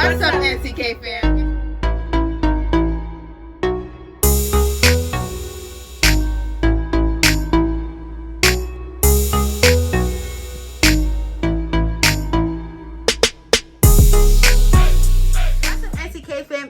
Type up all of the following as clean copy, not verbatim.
What's up, NCK fam?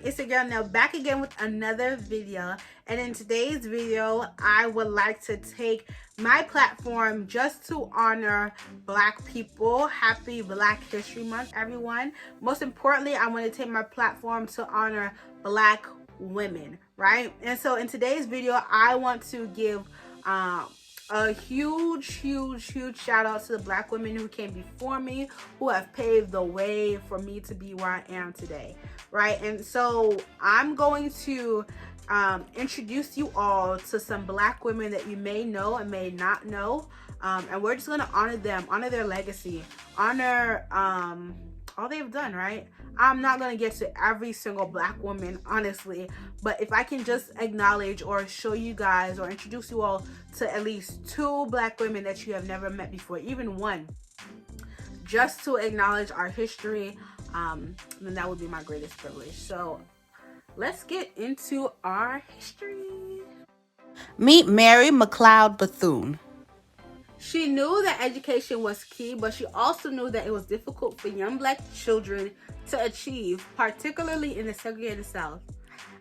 It's your girl Nelle back again with another video, and in today's video I would like to take my platform just to honor Black people. Happy Black History Month, everyone. Most importantly, I want to take my platform to honor Black women, right? And so in today's video I want to give a huge shout out to the Black women who came before me, who have paved the way for me to be where I am today, right? And so I'm going to introduce you all to some Black women that you may know and may not know, and we're just going to honor them, honor their legacy, honor all they've done, right? I'm not going to get to every single Black woman, honestly, but if I can just acknowledge or show you guys or introduce you all to at least 2 Black women that you have never met before, even one, just to acknowledge our history, then that would be my greatest privilege. So let's get into our history. Meet Mary Mcleod Bethune. She knew that education was key, but she also knew that it was difficult for young Black children to achieve, particularly in the segregated South.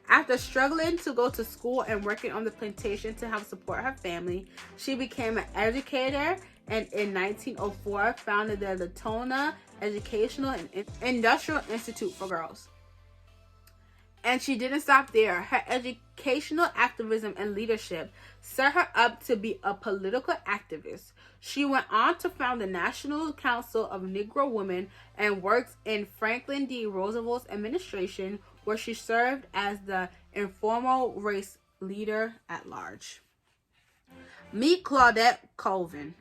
After struggling to go to school and working on the plantation to help support her family, she became an educator and in 1904 founded the Latona Educational and Industrial Institute for Girls. And she didn't stop there. Her educational activism and leadership set her up to be a political activist. She went on to found the National Council of Negro Women and worked in Franklin D. Roosevelt's administration, where she served as the informal race leader at large. Meet Claudette Colvin.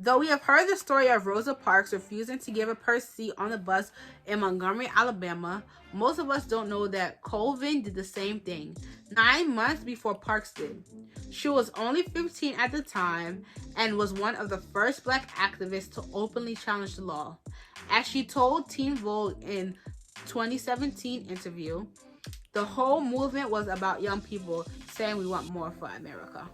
Though we have heard the story of Rosa Parks refusing to give up her seat on the bus in Montgomery, Alabama, most of us don't know that Colvin did the same thing 9 months before Parks did. She was only 15 at the time and was one of the first Black activists to openly challenge the law. As she told Teen Vogue in 2017 interview, the whole movement was about young people saying we want more for America.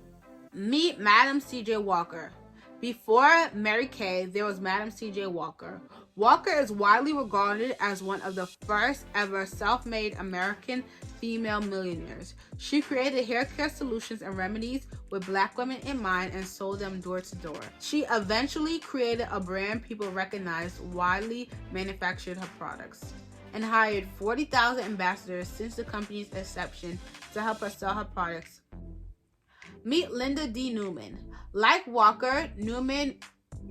Meet Madam C.J. Walker. Before Mary Kay, there was Madam C.J. Walker. Walker is widely regarded as one of the first ever self-made American female millionaires. She created hair care solutions and remedies with Black women in mind and sold them door to door. She eventually created a brand people recognized, widely manufactured her products, and hired 40,000 ambassadors since the company's inception to help her sell her products. Meet Linda D. Newman. Like Walker, Newman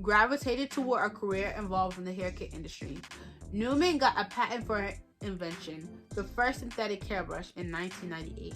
gravitated toward a career involved in the hair care industry. Newman got a patent for her invention, the first synthetic hairbrush, in 1998.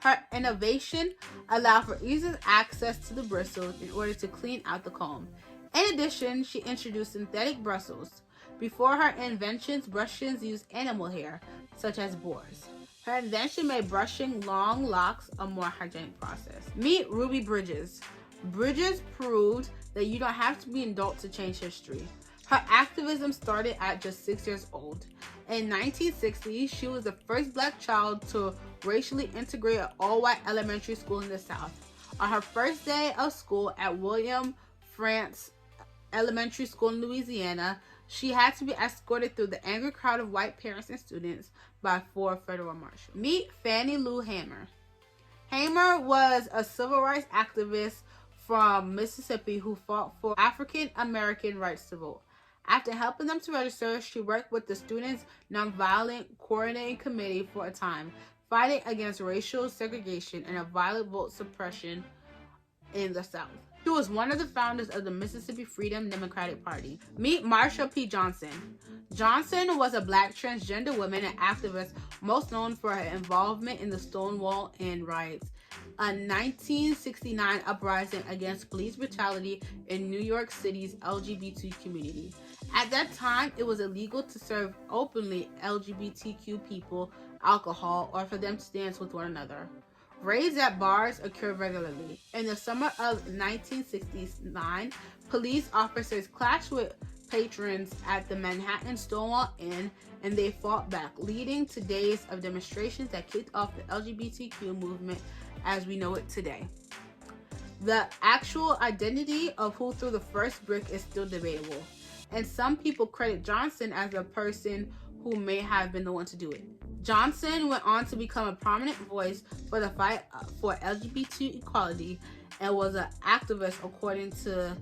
Her innovation allowed for easy access to the bristles in order to clean out the comb. In addition, she introduced synthetic bristles. Before her inventions, brushes used animal hair, such as boars. Her invention made brushing long locks a more hygienic process. Meet Ruby Bridges. Bridges proved that you don't have to be an adult to change history. Her activism started at just 6 years old. In 1960, she was the first Black child to racially integrate an all-white elementary school in the South. On her first day of school at William France Elementary School in Louisiana, she had to be escorted through the angry crowd of white parents and students by 4 federal marshals. Meet Fannie Lou Hammer. Hammer was a civil rights activist from Mississippi who fought for African American rights to vote. After helping them to register, she worked with the Students Nonviolent Coordinating Committee for a time, fighting against racial segregation and a violent vote suppression in the South. She was one of the founders of the Mississippi Freedom Democratic Party. Meet Marsha P. Johnson. Johnson was a Black transgender woman and activist, most known for her involvement in the Stonewall Inn riots, a 1969 uprising against police brutality in New York City's LGBT community. At that time, it was illegal to serve openly LGBTQ people alcohol or for them to dance with one another. Raids at bars occurred regularly. In the summer of 1969, police officers clashed with patrons at the Manhattan Stonewall Inn, and they fought back, leading to days of demonstrations that kicked off the LGBTQ movement as we know it today. The actual identity of who threw the first brick is still debatable, and some people credit Johnson as the person who may have been the one to do it. Johnson went on to become a prominent voice for the fight for LGBT equality and was an activist according to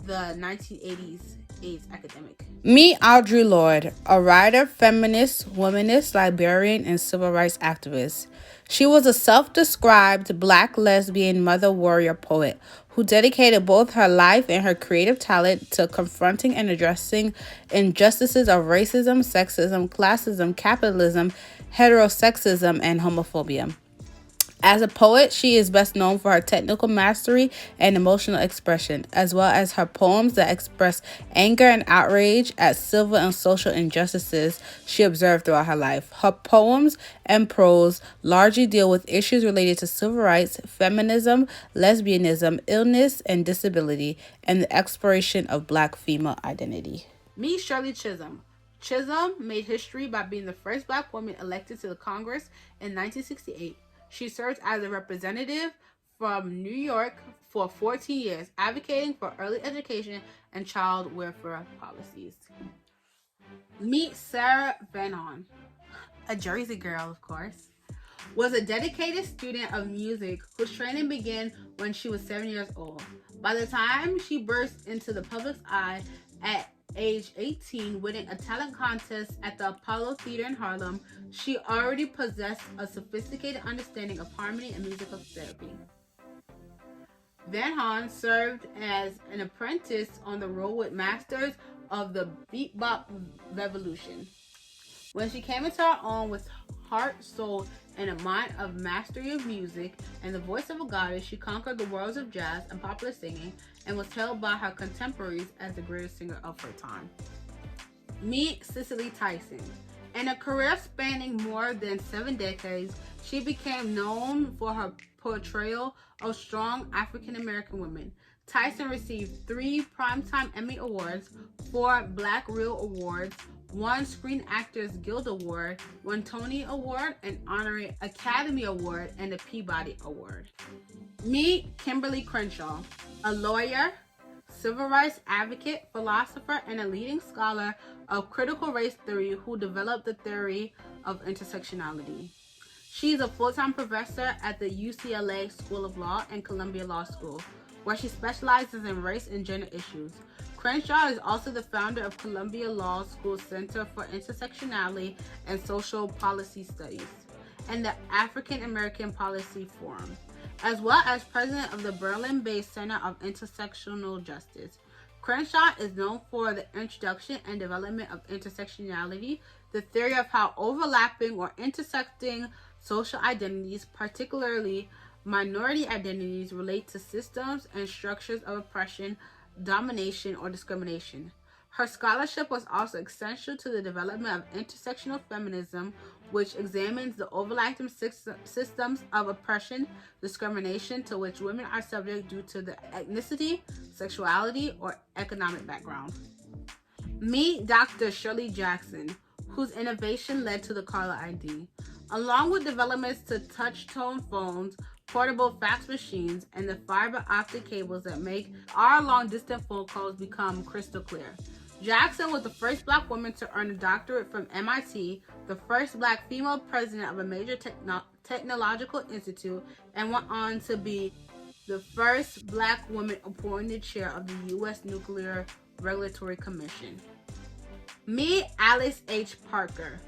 the 1980s AIDS academic. Meet Audrey Lloyd, a writer, feminist, womanist, librarian, and civil rights activist. She was a self-described Black lesbian mother warrior poet who dedicated both her life and her creative talent to confronting and addressing injustices of racism, sexism, classism, capitalism, heterosexism, and homophobia. As a poet, she is best known for her technical mastery and emotional expression, as well as her poems that express anger and outrage at civil and social injustices she observed throughout her life. Her poems and prose largely deal with issues related to civil rights, feminism, lesbianism, illness and disability, and the exploration of Black female identity. Meet Shirley Chisholm. Chisholm made history by being the first Black woman elected to the Congress in 1968. She served as a representative from New York for 14 years, advocating for early education and child welfare policies. Meet Sarah Benon, a Jersey girl, of course, was a dedicated student of music whose training began when she was 7 years old. By the time she burst into the public's eye at age 18, winning a talent contest at the Apollo Theater in Harlem, she already possessed a sophisticated understanding of harmony and musical therapy. Benon served as an apprentice on the road with masters of the bebop revolution. When she came into her own with heart, soul, and a mind of mastery of music and the voice of a goddess, she conquered the worlds of jazz and popular singing and was hailed by her contemporaries as the greatest singer of her time. Meet Cicely Tyson. In a career spanning more than 7 decades, she became known for her portrayal of strong African-American women. Tyson received 3 Primetime Emmy Awards, 4 Black Reel Awards, 1 Screen Actors Guild Award, 1 Tony Award, an Honorary Academy Award, and a Peabody Award. Meet Kimberly Crenshaw, a lawyer, civil rights advocate, philosopher, and a leading scholar of critical race theory who developed the theory of intersectionality. She is a full-time professor at the UCLA School of Law and Columbia Law School, where she specializes in race and gender issues. Crenshaw is also the founder of Columbia Law School Center for Intersectionality and Social Policy Studies and the African American Policy Forum, as well as president of the Berlin-based Center of Intersectional Justice. Crenshaw is known for the introduction and development of intersectionality, the theory of how overlapping or intersecting social identities, particularly minority identities, relate to systems and structures of oppression, domination, or discrimination. Her scholarship was also essential to the development of intersectional feminism, which examines the overlapping systems of oppression, discrimination to which women are subject due to their ethnicity, sexuality, or economic background. Meet Dr. Shirley Jackson, whose innovation led to the caller ID. Along with developments to touch-tone phones, portable fax machines, and the fiber optic cables that make our long-distance phone calls become crystal clear. Jackson was the first Black woman to earn a doctorate from MIT, the first Black female president of a major technological institute, and went on to be the first Black woman appointed chair of the U.S. Nuclear Regulatory Commission. Meet Alice H. Parker.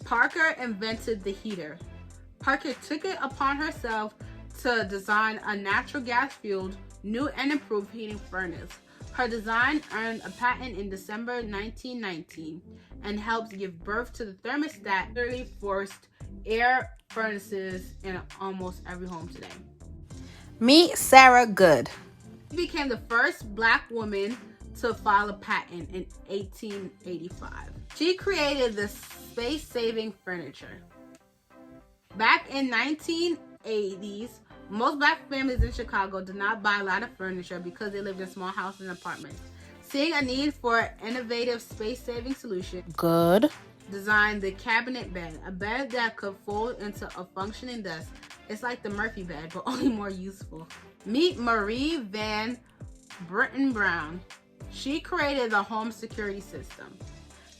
Parker invented the heater. Parker took it upon herself to design a natural gas-fueled, new and improved heating furnace. Her design earned a patent in December 1919 and helped give birth to the thermostat, literally forced air furnaces in almost every home today. Meet Sarah Goode. She became the first Black woman to file a patent in 1885. She created the space-saving furniture. Back in 1980s, most Black families in Chicago did not buy a lot of furniture because they lived in small houses and apartments. Seeing a need for innovative space-saving solution, Goode designed the cabinet bed, a bed that could fold into a functioning desk. It's like the Murphy bed, but only more useful. Meet Marie Van Britten Brown. She created the home security system.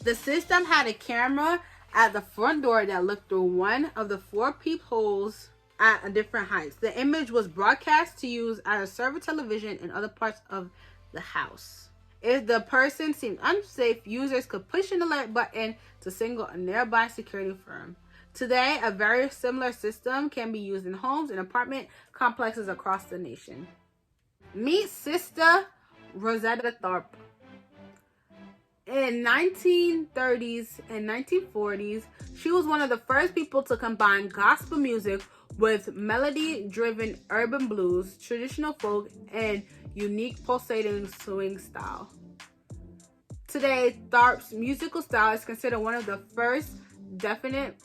The system had a camera at the front door that looked through one of the 4 peepholes at different heights. The image was broadcast to use as a server television in other parts of the house. If the person seemed unsafe, users could push an alert button to signal a nearby security firm. Today, a very similar system can be used in homes and apartment complexes across the nation. Meet Sister Rosetta Thorpe. In 1930s and 1940s, she was one of the first people to combine gospel music with melody-driven urban blues, traditional folk, and unique pulsating swing style. Today, Thorpe's musical style is considered one of the first definite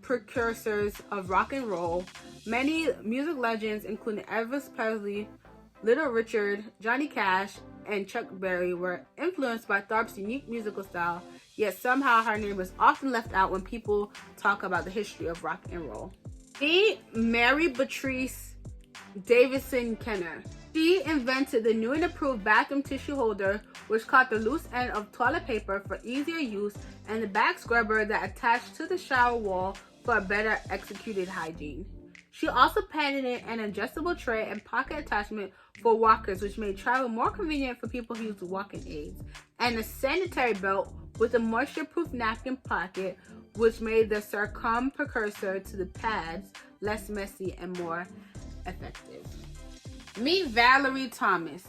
precursors of rock and roll. Many music legends, including Elvis Presley, Little Richard, Johnny Cash, and Chuck Berry, were influenced by Thorpe's unique musical style, yet somehow her name is often left out when people talk about the history of rock and roll. Meet Mary Beatrice Davison Kenner. She invented the new and improved bathroom tissue holder, which caught the loose end of toilet paper for easier use, and the back scrubber that attached to the shower wall for a better executed hygiene. She also patented an adjustable tray and pocket attachment for walkers, which made travel more convenient for people who use walking aids, and a sanitary belt with a moisture-proof napkin pocket, which made the precursor to the pads less messy and more effective. Meet Valerie Thomas,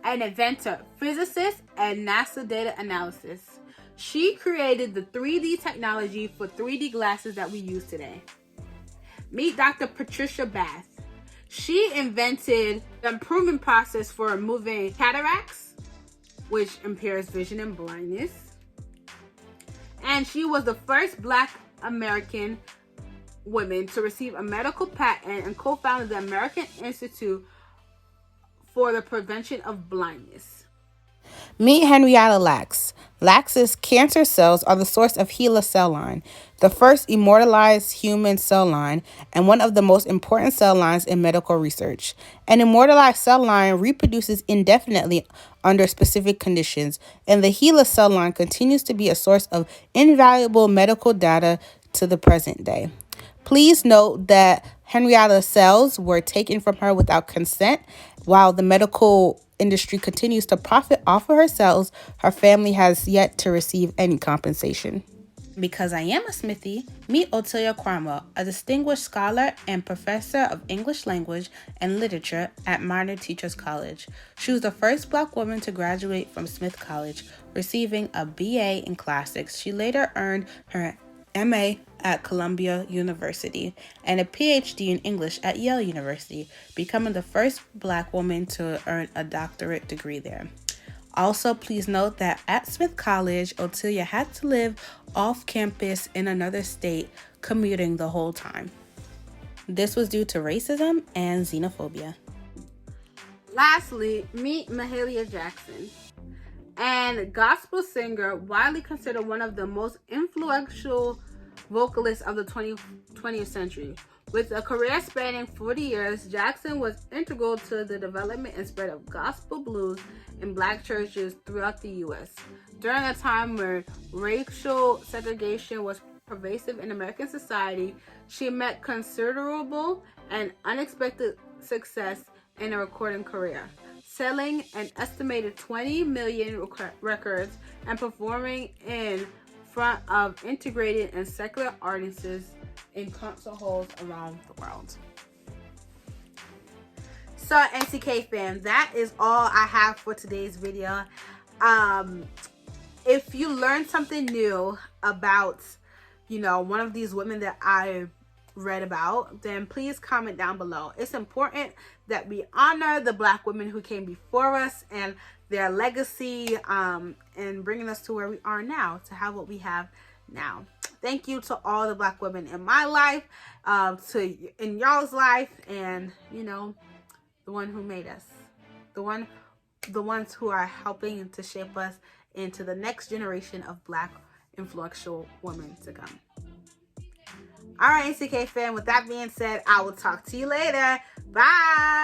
an inventor, physicist, and NASA data analysis. She created the 3D technology for 3D glasses that we use today. Meet Dr. Patricia Bath. She invented the improvement process for removing cataracts, which impairs vision and blindness. And she was the first Black American woman to receive a medical patent and co-founded the American Institute for the Prevention of Blindness. Meet Henrietta Lacks. Lax's cancer cells are the source of HeLa cell line, the first immortalized human cell line and one of the most important cell lines in medical research. An immortalized cell line reproduces indefinitely under specific conditions, and the HeLa cell line continues to be a source of invaluable medical data to the present day. Please note that Henrietta's cells were taken from her without consent. While the medical industry continues to profit off of her cells, her family has yet to receive any compensation. Because I am a Smithy, meet Otilia Cromwell, a distinguished scholar and professor of English language and literature at Minor Teachers College. She was the first Black woman to graduate from Smith College, receiving a BA in classics. She later earned her MA at Columbia University and a PhD in English at Yale University, becoming the first Black woman to earn a doctorate degree there. Also, please note that at Smith College, Otilia had to live off campus in another state, commuting the whole time. This was due to racism and xenophobia. Lastly, meet Mahalia Jackson, and gospel singer, widely considered one of the most influential vocalists of the 20th century. With a career spanning 40 years, Jackson was integral to the development and spread of gospel blues in Black churches throughout the U.S. During a time where racial segregation was pervasive in American society, she met considerable and unexpected success in a recording career, selling an estimated 20 million records and performing in front of integrated and secular audiences in concert halls around the world. So NCK fam, that is all I have for today's video. If you learned something new about, one of these women that I read about, then please comment down below. It's important that we honor the Black women who came before us and their legacy in bringing us to where we are now, to have what we have now. Thank you to all the Black women in my life, in y'all's life, and the one who made us, the one the ones who are helping to shape us into the next generation of Black influential women to come. All right, NCK fam, with that being said, I will talk to you later. Bye.